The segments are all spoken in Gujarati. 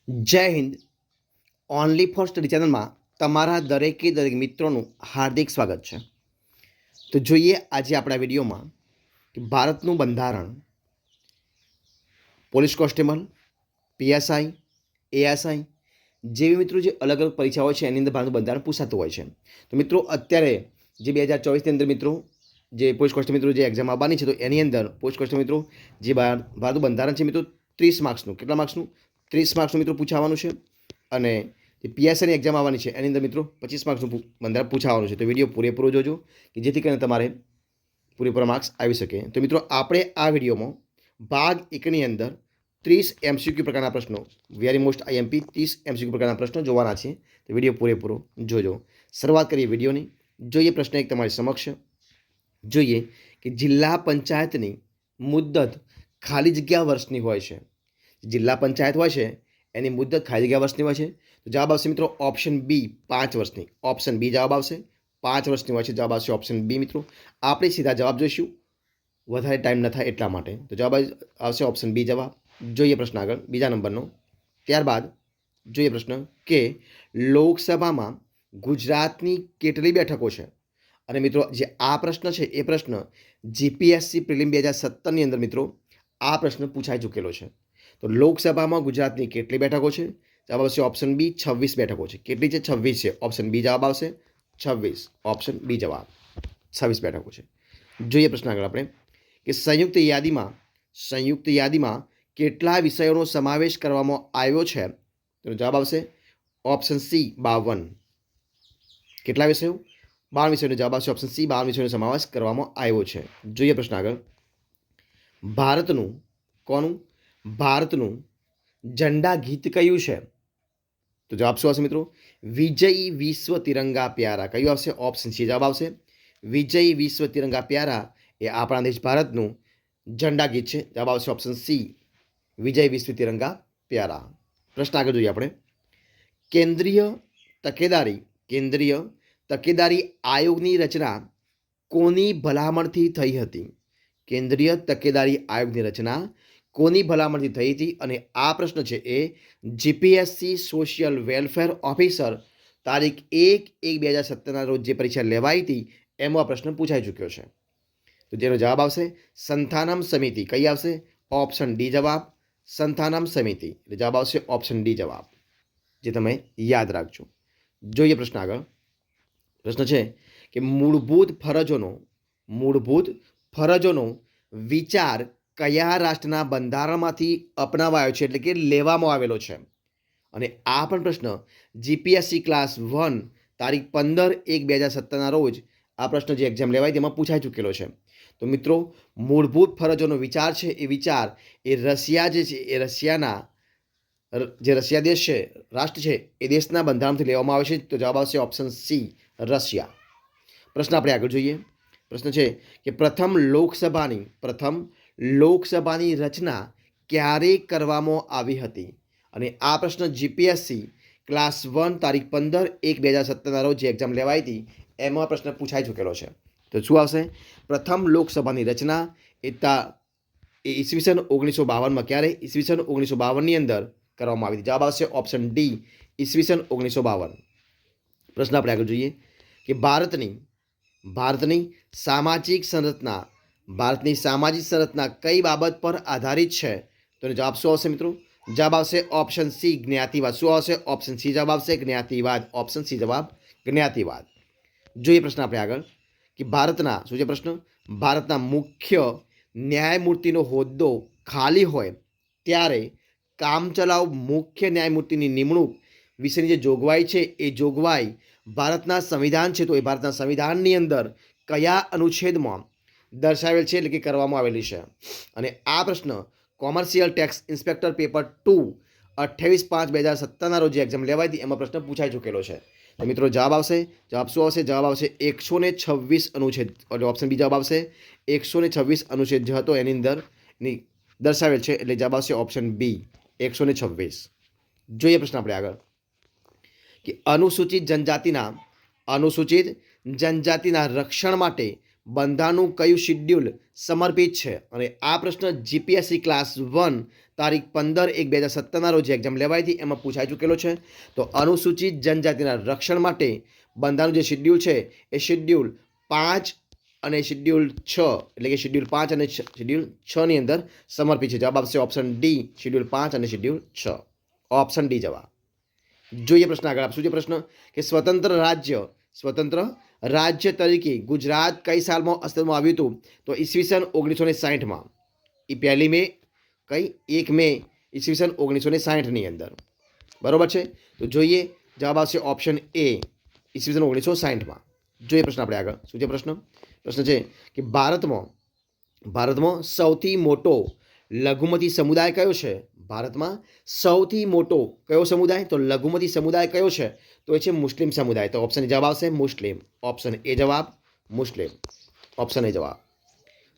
જય હિન્દ. ઓનલી ફોર સ્ટડી ચેનલમાં તમારા દરેક મિત્રોનું હાર્દિક સ્વાગત છે. તો જોઈએ આજે આપણા વિડીયોમાં કે ભારતનું બંધારણ, પોલીસ કોન્સ્ટેબલ, પીએસઆઈ, એએસઆઈ જેવી મિત્રો જે અલગ અલગ પરીક્ષાઓ છે એની અંદર ભારતનું બંધારણ પૂછાતું હોય છે. તો મિત્રો અત્યારે જે 2024ની અંદર મિત્રો જે પોલીસ કોન્સ્ટેબલ મિત્રો જે એક્ઝામ આવવાની છે તો એની અંદર પોલીસ કોન્સ્ટેબલ મિત્રો જે ભારતનું બંધારણ છે મિત્રો 30 માર્ક્સનું, કેટલા માર્ક્સનું? 30 માર્ક્સનું મિત્રો પૂછાવાનું છે. અને જે પીએસઆઈની એક્ઝામ આવવાની છે એની અંદર મિત્રો 25 માર્ક્સનું બંધારણ પૂછાવાનું છે. તો વિડીયો પૂરેપૂરો જોજો કે જેથી કરીને તમારે પૂરેપૂરા માર્ક્સ આવી શકે. તો મિત્રો આપણે આ વિડીયોમાં ભાગ 1ની અંદર 30 એમસીક્યુ પ્રકારના પ્રશ્નો, વેરી મોસ્ટ આઈએમપી 30 એમસીક્યુ પ્રકારના પ્રશ્નો જોવાના છે. તો વિડીયો પૂરેપૂરો જોજો. શરૂઆત કરીએ વિડીયોની. જોઈએ પ્રશ્ન એક તમારી સમક્ષ. જોઈએ કે જિલ્લા પંચાયતની મુદ્દત ખાલી જગ્યા વર્ષની હોય છે. જિલ્લા પંચાયત હોય છે એની મુદ્દત ખાલી જગ્યા વર્ષની હોય છે. તો જવાબ આવશે મિત્રો ઓપ્શન બી 5 વર્ષની. ઓપ્શન બી જવાબ આવશે 5 વર્ષની હોય છે. જવાબ આવશે ઓપ્શન બી મિત્રો. આપણે સીધા જવાબ જોઈશું, વધારે ટાઈમ ન થાય એટલા માટે. તો જવાબ આવશે ઓપ્શન બી જવાબ. જોઈએ પ્રશ્ન આગળ બીજા નંબરનો. ત્યારબાદ જોઈએ પ્રશ્ન કે લોકસભામાં ગુજરાતની કેટલી બેઠકો છે? અને મિત્રો જે આ પ્રશ્ન છે એ પ્રશ્ન જીપીએસસી પ્રિલિમ 2017ની અંદર મિત્રો આ પ્રશ્ન પૂછાઈ ચૂકેલો છે. તો લોકસભામાં ગુજરાતની કેટલી બેઠકો છે? જવાબ આવશે ઓપ્શન બી 26 બેઠકો છે. કેટલી છે? 26 છે. ઓપ્શન બી જવાબ આવશે 26. ઓપ્શન બી જવાબ 26 બેઠકો છે. જોઈએ પ્રશ્ન આગળ આપણે કે સંયુક્ત યાદીમાં કેટલા વિષયોનો સમાવેશ કરવામાં આવ્યો છે? તો જવાબ આવશે ઓપ્શન સી 52. કેટલા વિષયો? 52 વિષયોનો જવાબ આવશે ઓપ્શન સી 52 વિષયોનો સમાવેશ કરવામાં આવ્યો છે. જોઈએ પ્રશ્ન આગળ. ભારતનું ઝંડા ગીત કયું છે? તો જવાબ શું આવશે મિત્રો? વિજયી વિશ્વ તિરંગા પ્યારા. કયું આવશે? ઓપ્શન સી જવાબ આવશે. વિજયી વિશ્વ તિરંગા પ્યારા એ આપણા દેશ ભારતનું ઝંડા ગીત છે. જવાબ આવશે ઓપ્શન સી વિજય વિશ્વ તિરંગા પ્યારા. પ્રશ્ન આગળ જોઈએ આપણે. કેન્દ્રીય તકેદારી આયોગની રચના કોની ભલામણથી થઈ હતી? કેન્દ્રીય તકેદારી આયોગની રચના કોની ભલામણથી થઈ હતી? અને આ પ્રશ્ન છે એ જીપીએસસી સોશિયલ વેલફેર ઓફિસર તારીખ 1/1/2017ના રોજ જે પરીક્ષા લેવાઈ હતી એમાં આ પ્રશ્ન પૂછાઈ ચૂક્યો છે. તો જેનો જવાબ આવશે સંથાનમ સમિતિ. કઈ આવશે? ઓપ્શન ડી જવાબ. સંથાનમ સમિતિ એટલે જવાબ આવશે ઓપ્શન ડી જવાબ, જે તમે યાદ રાખજો. જોઈએ પ્રશ્ન આગળ. પ્રશ્ન છે કે મૂળભૂત ફરજોનો વિચાર કયા રાષ્ટ્રના બંધારણમાંથી અપનાવાયો છે, એટલે કે લેવામાં આવેલો છે? અને આ પણ પ્રશ્ન જીપીએસસી ક્લાસ 1 તારીખ 15/1/2017ના રોજ આ પ્રશ્ન જે એક્ઝામ લેવાય તેમાં પૂછાઈ ચૂકેલો છે. તો મિત્રો મૂળભૂત ફરજોનો વિચાર છે એ રશિયા જે છે એ રશિયા દેશ છે, રાષ્ટ્ર છે એ દેશના બંધારણથી લેવામાં આવે છે. તો જવાબ આવશે ઓપ્શન સી રશિયા. પ્રશ્ન આપણે આગળ જોઈએ. પ્રશ્ન છે કે પ્રથમ લોકસભાની રચના ક્યારે કરવામાં આવી હતી? અને આ પ્રશ્ન જીપીએસસી ક્લાસ 1 તારીખ 15/1/2017ના રોજ જે એક્ઝામ લેવાઈ હતી એમાં પ્રશ્ન પૂછાઈ ચૂકેલો છે. તો શું આવશે? પ્રથમ લોકસભાની રચના એ ઈસવીસન 1952માં ક્યારે? ઈસવીસન 1952ની અંદર કરવામાં આવી હતી. જવાબ આવશે ઓપ્શન ડી ઈસવીસન 1952. પ્રશ્ન આપણે આગળ જોઈએ કે ભારતની સામાજિક સંરચના કઈ બાબત પર આધારિત છે? તો જવાબ શું આવશે મિત્રો? જવાબ આવશે ઓપ્શન સી જ્ઞાતિવાદ. શું આવશે? ઓપ્શન સી જવાબ આવશે જ્ઞાતિવાદ. ઓપ્શન સી જવાબ જ્ઞાતિવાદ. જોઈએ પ્રશ્ન આપણે આગળ કે ભારતના મુખ્ય ન્યાયમૂર્તિનો હોદ્દો ખાલી હોય ત્યારે કામચલાઉ મુખ્ય ન્યાયમૂર્તિની નિમણૂક વિશેની જે જોગવાઈ છે એ જોગવાઈ ભારતના સંવિધાન છે તો એ ભારતના સંવિધાનની અંદર કયા અનુચ્છેદમાં દર્શાવેલ છે, એટલે કે કરવામાં આવેલી છે? અને આ પ્રશ્ન કોમર્શિયલ ટેક્સ ઇન્સ્પેક્ટર પેપર 2 28/5/2017ના રોજ એક્ઝામ લેવાઈ હતી એમાં પ્રશ્ન પૂછાઈ ચૂકેલો છે. તો મિત્રો જવાબ શું આવશે? જવાબ આવશે 126 અનુચ્છેદ. એટલે ઓપ્શન બી જવાબ આવશે 126 અનુચ્છેદ જે હતો એની અંદર દર્શાવેલ છે એટલે જવાબ આવશે ઓપ્શન બી 126. જોઈએ પ્રશ્ન આપણે આગળ કે અનુસૂચિત જનજાતિના રક્ષણ માટે બંધારણનું કયું શિડ્યુલ સમર્પિત છે? અને આ પ્રશ્ન જીપીએસસી ક્લાસ 1 તારીખ 15/1/2017 રોજ એક્ઝામ લેવાઈ હતી, એમાં પૂછાઈ ચૂકેલો છે. તો અનુસૂચિત જનજાતિના રક્ષણ માટે બંધારણનું જે શિડ્યુલ છે એ શિડ્યુલ 5 અને શિડ્યુલ 6 એટલે કે શિડ્યુલ 5 અને શિડ્યુલ 6 ની અંદર સમર્પિત છે. જવાબ આવશે ઓપ્શન ડી, શિડ્યુલ 5 અને શિડ્યુલ 6. ઓપ્શન ડી જવાબ. જોઈએ પ્રશ્ન આગળ. આપશું છે પ્રશ્ન કે સ્વતંત્ર રાજ્ય તરીકે ગુજરાત કઈ સાલમાં અસ્તિત્વમાં આવ્યું હતું? તો ઈસવીસન 1960માં. એ 1 મે કઈ 1 મે ઈસવીસન 1960 ની અંદર. બરોબર છે. તો જોઈએ જવાબ આવશે ઓપ્શન એ, ઈસવીસન 1960માં. જોઈએ પ્રશ્ન આપણે આગળ. શું છે પ્રશ્ન છે કે ભારતમાં સૌથી મોટો લઘુમતી સમુદાય કયો છે? ભારતમાં સૌથી મોટો કયો સમુદાય? તો લઘુમતી સમુદાય કયો છે? તો એ છે મુસ્લિમ સમુદાય. તો ઓપ્શન જવાબ આવશે મુસ્લિમ. ઓપ્શન એ જવાબ મુસ્લિમ. ઓપ્શન એ જવાબ.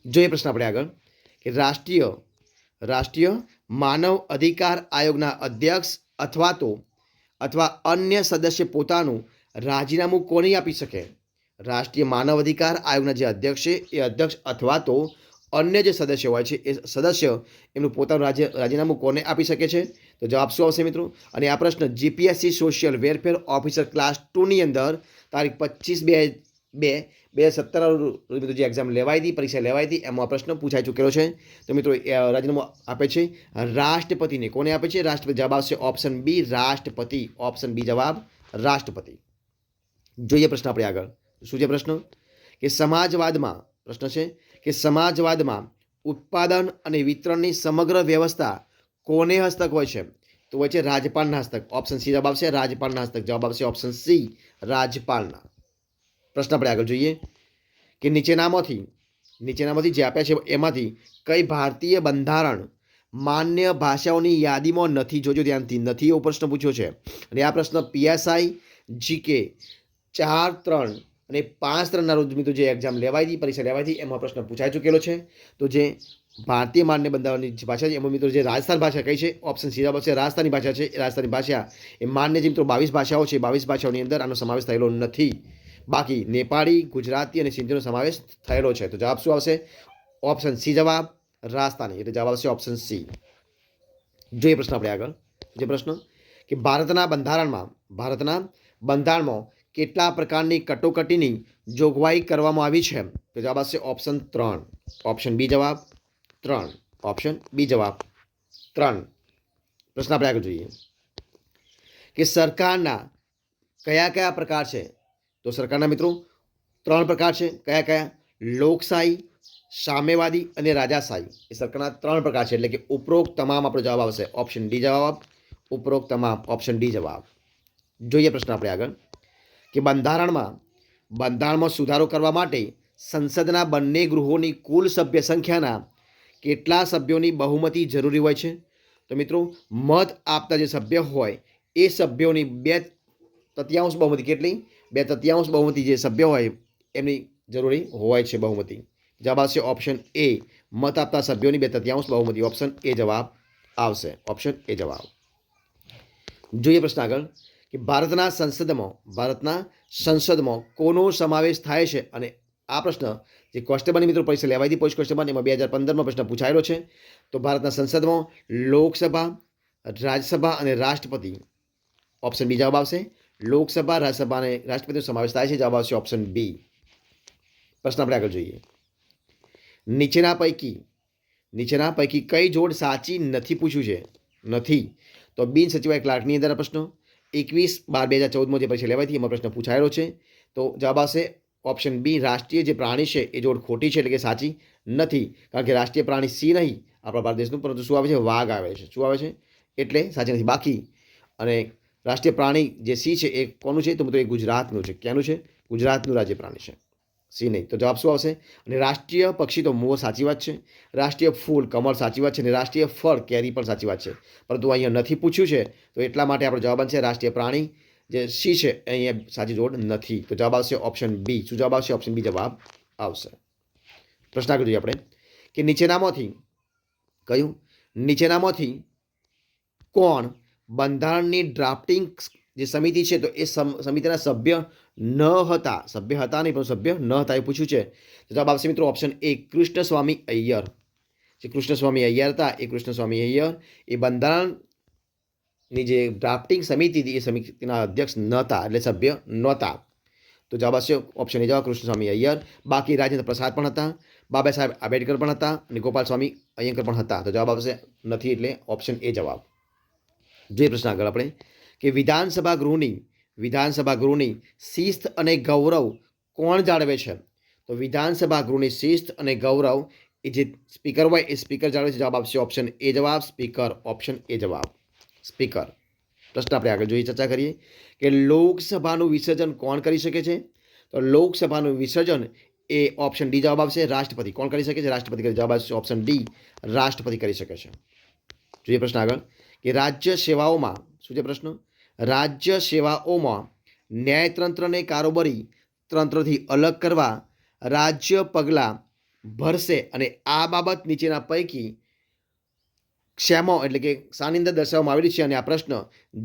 જોઈએ પ્રશ્ન આપણે આગળ કે રાષ્ટ્રીય માનવ અધિકાર આયોગના અધ્યક્ષ અથવા અન્ય સદસ્ય પોતાનું રાજીનામું કોને આપી શકે? રાષ્ટ્રીય માનવ અધિકાર આયોગના જે અધ્યક્ષ છે એ અધ્યક્ષ અથવા તો અન્ય જે સદસ્ય હોય છે એ સદસ્ય એમનું પોતાનું રાજીનામું કોને આપી શકે છે? તો જવાબ શું આવશે મિત્રો? અને આ પ્રશ્ન GPSC social welfare officer class 2 ની અંદર તારીખ 25/2/2017 જે એક્ઝામ લેવાઈ હતી, પરીક્ષા લેવાઈ હતી, એમાં પ્રશ્ન પૂછાઈ ચૂકેલો છે. તો મિત્રો રાજીનામું આપે છે રાષ્ટ્રપતિને. કોને આપે છે? રાષ્ટ્રપતિ. જવાબ આવશે ઓપ્શન બી, રાષ્ટ્રપતિ. ઓપ્શન બી જવાબ રાષ્ટ્રપતિ. જોઈએ પ્રશ્ન આપણે આગળ. શું છે પ્રશ્ન કે સમાજવાદમાં ઉત્પાદન અને વિતરણની સમગ્ર વ્યવસ્થા કોને હસ્તક હોય છે? તો હોય છે રાજ્યપાલના હસ્તક. ઓપ્શન સી જવાબ આવશે રાજ્યપાલના હસ્તક. જવાબ આવશે ઓપ્શન સી, રાજ્યપાલના. પ્રશ્ન આપણે આગળ જોઈએ કે નીચેનામાંથી જે આપ્યા છે એમાંથી કઈ ભારતીય બંધારણ માન્ય ભાષાઓની યાદીમાં નથી? જોજો ધ્યાનથી, નથી એવો પ્રશ્ન પૂછ્યો છે. અને આ પ્રશ્ન પીએસઆઈ જીકે 4-3 અને 5-3 રોજ મિત્રો જે એક્ઝામ લેવાઈ હતી, પરીક્ષા લેવાઈ હતી, એમાં પ્રશ્ન પૂછાઈ ચૂકેલો છે. તો જે ભારતીય માન્ય બંધારણની જે ભાષા છે એમાં મિત્રો જે રાજસ્થાન ભાષા કઈ છે? ઓપ્શન સી જવાબ છે રાજસ્થાની ભાષા છે. રાજસ્થાની ભાષા એ માન્ય જે મિત્રો 22 ભાષાઓ છે, 22 ભાષાઓની અંદર આનો સમાવેશ થયેલો નથી. બાકી નેપાળી, ગુજરાતી અને સિંધીનો સમાવેશ થયેલો છે. તો જવાબ શું આવશે? ઓપ્શન સી જવાબ રાજસ્થાની. એટલે જવાબ આવશે ઓપ્શન સી. જોઈએ પ્રશ્ન આપણે આગળ. જે પ્રશ્ન કે ભારતના બંધારણમાં કેટલા પ્રકારની કટોકટીની જોગવાઈ કરવામાં આવી છે? તો જવાબ આવશે ઓપ્શન 3. ઓપ્શન બી જવાબ 3. ઓપ્શન બી જવાબ 3. પ્રશ્ન આપણે આગળ જોઈએ કે સરકારના કયા પ્રકાર છે? તો સરકારના મિત્રો 3 પ્રકાર છે. કયા? લોકશાહી, સામ્યવાદી અને રાજાશાહી. એ સરકારના 3 પ્રકાર છે. એટલે કે ઉપરોક્ત તમામ આપણો જવાબ આવશે ઓપ્શન ડી જવાબ. ઉપરોક્ત તમામ ઓપ્શન ડી જવાબ. જોઈએ પ્રશ્ન આપણે આગળ કે બંધારણમાં સુધારો કરવા માટે સંસદના બંને ગૃહોની કુલ સભ્ય સંખ્યાના કેટલા સભ્યોની બહુમતી જરૂરી હોય છે? તો મિત્રો મત આપતા જે સભ્ય હોય એ સભ્યોની 2/3 બહુમતી. કેટલી? 2/3 બહુમતી જે સભ્ય હોય એમની જરૂરી હોય છે બહુમતી. જવાબ આવશે ઓપ્શન એ, મત આપતા સભ્યોની 2/3 બહુમતી. ઓપ્શન એ જવાબ આવશે. ઓપ્શન એ જવાબ. જોઈએ પ્રશ્ન આગળ કે ભારતના સંસદમાં કોનો સમાવેશ થાય છે? અને આ પ્રશ્ન જે કોન્સ્ટેબલની મિત્રો પરીક્ષા લેવાઈ હતી, પોસ્ટ કોન્સ્ટેબલ, એમાં 2015માં પ્રશ્ન પૂછાયેલો છે. તો ભારતના સંસદમાં લોકસભા, રાજ્યસભા અને રાષ્ટ્રપતિ. ઓપ્શન બી જવાબ આવશે. લોકસભા, રાજ્યસભા અને રાષ્ટ્રપતિનો સમાવેશ થાય છે. જવાબ આવશે ઓપ્શન બી. પ્રશ્ન આપણે આગળ જોઈએ. નીચેના પૈકી કઈ જોડ સાચી નથી? પૂછ્યું છે નથી. તો બિન સચિવાલય ક્લાર્કની અંદર પ્રશ્ન 21/12/2014માં જે પરીક્ષા લેવાઈ હતી એમાં પ્રશ્ન પૂછાયેલો છે. તો જવાબ આવશે ઓપ્શન બી, રાષ્ટ્રીય જે પ્રાણી છે એ જોડ ખોટી છે, એટલે કે સાચી નથી. કારણ કે રાષ્ટ્રીય પ્રાણી સિંહ નહીં આપણા ભારત દેશનું, પરંતુ શું આવે છે? વાઘ આવે છે. શું આવે છે? એટલે સાચી નથી. બાકી અને રાષ્ટ્રીય પ્રાણી જે સિંહ છે એ કોનું છે? તો મિત્રો એ ગુજરાતનું છે. ક્યાંનું છે? ગુજરાતનું રાજ્ય પ્રાણી છે, સિંહ નહીં. તો જવાબ શું આવશે? અને રાષ્ટ્રીય પક્ષી તો મોર, સાચી વાત છે. રાષ્ટ્રીય ફૂલ કમળ, સાચી વાત છે. અને રાષ્ટ્રીય ફળ કેરી પણ સાચી વાત છે. પરંતુ અહીંયા નથી પૂછ્યું છે, તો એટલા માટે આપણો જવાબ છે રાષ્ટ્રીય પ્રાણી જે સિંહ છે અહીંયા સાચી જોડ નથી. તો જવાબ આવશે ઓપ્શન બી. શું જવાબ આવશે? ઓપ્શન બી જવાબ આવશે. પ્રશ્ન આગળ જોઈએ આપણે કે નીચેનામાંથી કોણ બંધારણની ડ્રાફ્ટિંગ જે સમિતિ છે તો એ સમિતિના સભ્ય ન હતા, સભ્ય હતા નહીં પણ સભ્ય ન હતા એ પૂછ્યું છે. તો જવાબ આવશે મિત્રો ઓપ્શન એ, કૃષ્ણસ્વામી અય્યર. જે કૃષ્ણસ્વામી અય્યર હતા એ કૃષ્ણસ્વામી અય્યર એ બંધારણની જે ડ્રાફ્ટિંગ સમિતિ હતી એ સમિતિના અધ્યક્ષ નહોતા, એટલે સભ્ય નહોતા. તો જવાબ આવશે ઓપ્શન એ જવાબ કૃષ્ણસ્વામી અય્યર. બાકી રાજેન્દ્ર પ્રસાદ પણ હતા, બાબા સાહેબ આંબેડકર પણ હતા અને ગોપાલ સ્વામી અય્યંકર પણ હતા. તો જવાબ આવશે નથી, એટલે ઓપ્શન એ જવાબ. જોઈએ પ્રશ્ન આગળ આપણે કે વિધાનસભા ગૃહની શિસ્ત અને ગૌરવ કોણ જાળવે છે? તો વિધાનસભા ગૃહની શિસ્ત અને ગૌરવ એ જે સ્પીકર હોય એ સ્પીકર જાળવે છે. જવાબ આવશે ઓપ્શન એ જવાબ, સ્પીકર. ઓપ્શન એ જવાબ, સ્પીકર. પ્રશ્ન આપણે આગળ જોઈએ, ચર્ચા કરીએ કે લોકસભાનું વિસર્જન કોણ કરી શકે છે? તો લોકસભાનું વિસર્જન એ ઓપ્શન ડી જવાબ આવશે, રાષ્ટ્રપતિ. કોણ કરી શકે છે? રાષ્ટ્રપતિ કરી. જવાબ આવશે ઓપ્શન ડી, રાષ્ટ્રપતિ કરી શકે છે. જોઈએ પ્રશ્ન આગળ કે રાજ્ય સેવાઓમાં, શું છે પ્રશ્ન? રાજ્ય સેવાઓમાં ન્યાયતંત્રને કારોબારી તંત્રથી અલગ કરવા રાજ્ય પગલાં ભરશે અને આ બાબત નીચેના પૈકી શેમાં, એટલે કે શાની અંદર દર્શાવવામાં આવેલી છે? અને આ પ્રશ્ન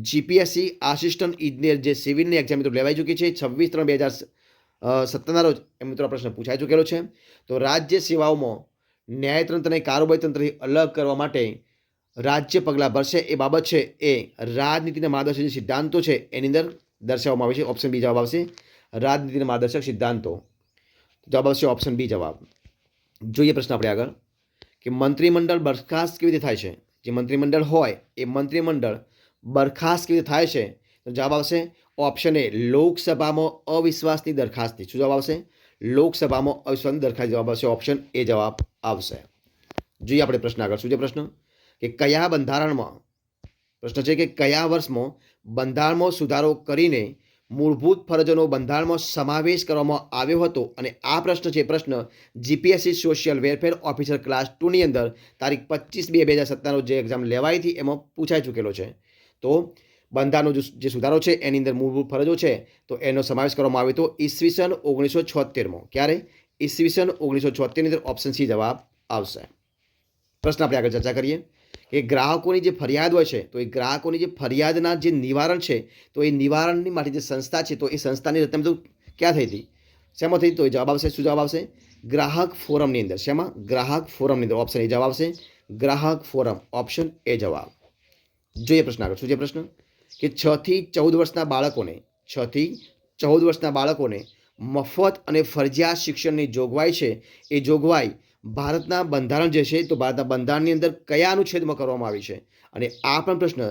જીપીએસસી આસિસ્ટન્ટ ઇજનેર જે સિવિલની એક્ઝામ મિત્રો લેવાઈ ચૂકી છે 26/3/2017 રોજ એ મિત્રો આ પ્રશ્ન પૂછાઈ ચૂકેલો છે. તો રાજ્ય સેવાઓમાં ન્યાયતંત્રને કારોબારી તંત્રથી અલગ કરવા માટે રાજ્ય પગલાં ભરશે એ બાબત છે એ રાજનીતિના માર્ગદર્શક જે સિદ્ધાંતો છે એની અંદર દર્શાવવામાં આવે છે. ઓપ્શન બી જવાબ આવશે, રાજનીતિના માર્ગદર્શક સિદ્ધાંતો. જવાબ આવશે ઓપ્શન બી જવાબ. જોઈએ પ્રશ્ન આપણે આગળ કે મંત્રીમંડળ બરખાસ્ત કેવી રીતે થાય છે? જે મંત્રીમંડળ હોય એ મંત્રીમંડળ બરખાસ્ત કેવી રીતે થાય છે? તો જવાબ આવશે ઓપ્શન એ, લોકસભામાં અવિશ્વાસની દરખાસ્તથી. શું જવાબ આવશે? લોકસભામાં અવિશ્વાસની દરખાસ્ત. જવાબ આવશે ઓપ્શન એ જવાબ આવશે. જોઈએ આપણે પ્રશ્ન આગળ. શું છે પ્રશ્ન કે કયા બંધારણમાં, પ્રશ્ન છે કે કયા વર્ષમાં બંધારણમાં સુધારો કરીને મૂળભૂત ફરજોનો બંધારણમાં સમાવેશ કરવામાં આવ્યો હતો? અને આ પ્રશ્ન છે પ્રશ્ન GPSC social welfare officer class 2ની અંદર તારીખ 25/2/2017 જે એક્ઝામ લેવાઈ હતી એમાં પૂછાઈ ચૂકેલો છે. તો બંધારણનો જે સુધારો છે એની અંદર મૂળભૂત ફરજો છે તો એનો સમાવેશ કરવામાં આવ્યો હતો ઈસવીસન 1976માં. ક્યારે? ઈસવીસન 1976ની અંદર ઓપ્શન સી જવાબ આવશે. પ્રશ્ન આપણે આગળ ચર્ચા કરીએ કે ગ્રાહકોની જે ફરિયાદ હોય છે તો એ ગ્રાહકોની જે ફરિયાદના જે નિવારણ છે તો એ નિવારણની માટે જે સંસ્થા છે તો એ સંસ્થાની રચના તો ક્યાં થઈ હતી? શેમાં થઈ? તો એ જવાબ આવશે, શું જવાબ આવશે? ગ્રાહક ફોરમની અંદર. શેમાં? ગ્રાહક ફોરમની અંદર. ઓપ્શન એ જવાબ આવશે, ગ્રાહક ફોરમ. ઓપ્શન એ જવાબ. જોઈએ પ્રશ્ન આગળ. શું છે પ્રશ્ન કે 6 થી 14 વર્ષના બાળકોને મફત અને ફરજિયાત શિક્ષણની જોગવાઈ છે એ જોગવાઈ ભારતના બંધારણ જે છે તો ભારતના બંધારણની અંદર કયા અનુચ્છેદમાં કરવામાં આવી છે? અને આ પણ પ્રશ્ન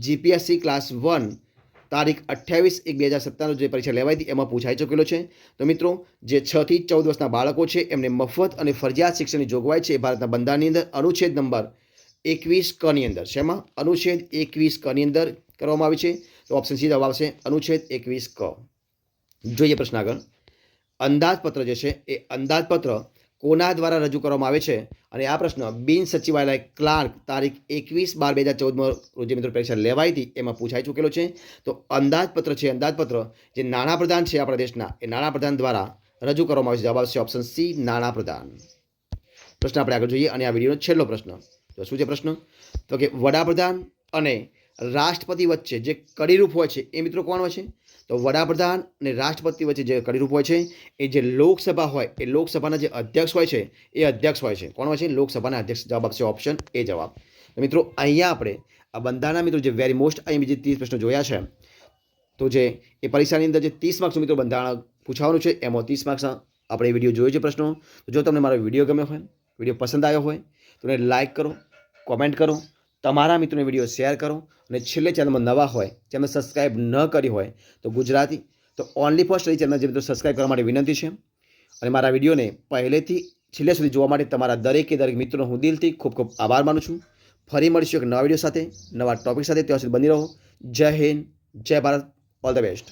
જીપીએસસી ક્લાસ 1 તારીખ 28/1/2017 જે પરીક્ષા લેવાઈ હતી એમાં પૂછાઈ ચૂકેલો છે. તો મિત્રો જે 6 થી 14 વર્ષના બાળકો છે એમને મફત અને ફરજિયાત શિક્ષણની જોગવાઈ છે એ ભારતના બંધારણની અંદર અનુચ્છેદ નંબર 21 કની અંદર. શેમાં? અનુચ્છેદ 21 કની અંદર કરવામાં આવી છે. તો ઓપ્શન સી જવાબ આવશે, અનુચ્છેદ 21 ક. જોઈએ પ્રશ્ન આગળ. અંદાજપત્ર જે છે એ અંદાજપત્ર કોના દ્વારા રજૂ કરવામાં આવે છે? અને આ પ્રશ્ન બિન સચિવાલય ક્લાર્ક તારીખ 21/12/2014 રોજ મિત્રો પરીક્ષા લેવાઈ હતી એમાં પૂછાઈ ચૂકેલો છે. તો અંદાજપત્ર છે, અંદાજપત્ર જે નાણાપ્રધાન છે આપણા દેશના એ નાણાપ્રધાન દ્વારા રજૂ કરવામાં આવે છે. જવાબ આવશે ઓપ્શન સી, નાણાપ્રધાન. પ્રશ્ન આપણે આગળ જોઈએ અને આ વિડીયોનો છેલ્લો પ્રશ્ન. તો શું છે પ્રશ્ન? તો કે વડાપ્રધાન અને રાષ્ટ્રપતિ વચ્ચે જે કડીરૂપ હોય છે એ મિત્રો કોણ હોય છે? તો વડાપ્રધાન અને રાષ્ટ્રપતિ વચ્ચે જે કડીરૂપ હોય છે એ જે લોકસભા હોય એ લોકસભાના જે અધ્યક્ષ હોય છે એ અધ્યક્ષ હોય છે. કોણ હોય છે? લોકસભાના અધ્યક્ષ. જવાબ આપશે ઓપ્શન એ જવાબ. તો મિત્રો અહીંયા આપણે આ બંધારણના મિત્રો જે વેરી મોસ્ટ અહીં બીજી 30 પ્રશ્નો જોયા છે તો જે એ પરીક્ષાની અંદર જે 30 માર્ક્સનું મિત્રો બંધારણ પૂછવાનું છે એમાં 30 માર્ક્સ આપણે વિડીયો જોયો છે પ્રશ્નો. તો જો તમને મારો વિડીયો ગમ્યો હોય, વિડીયો પસંદ આવ્યો હોય તો એને લાઇક કરો, કોમેન્ટ કરો, તમારા મિત્રોને વિડીયો શેર કરો અને છેલ્લે ચેનલમાં નવા હોય, ચેનલ સબસ્ક્રાઇબ ન કરી હોય તો ગુજરાતી તો ઓનલી ફર્સ્ટ એ ચેનલ જે મિત્રો સબસ્ક્રાઇબ કરવા માટે વિનંતી છે. અને મારા વિડીયોને પહેલેથી છેલ્લે સુધી જોવા માટે તમારા દરેક મિત્રોનો હું દિલથી ખૂબ ખૂબ આભાર માનું છું. ફરી મળીશું એક નવા વિડીયો સાથે, નવા ટોપિક સાથે. ત્યાં સુધી બની રહો. જય હિન્દ, જય ભારત, ઓલ ધ બેસ્ટ.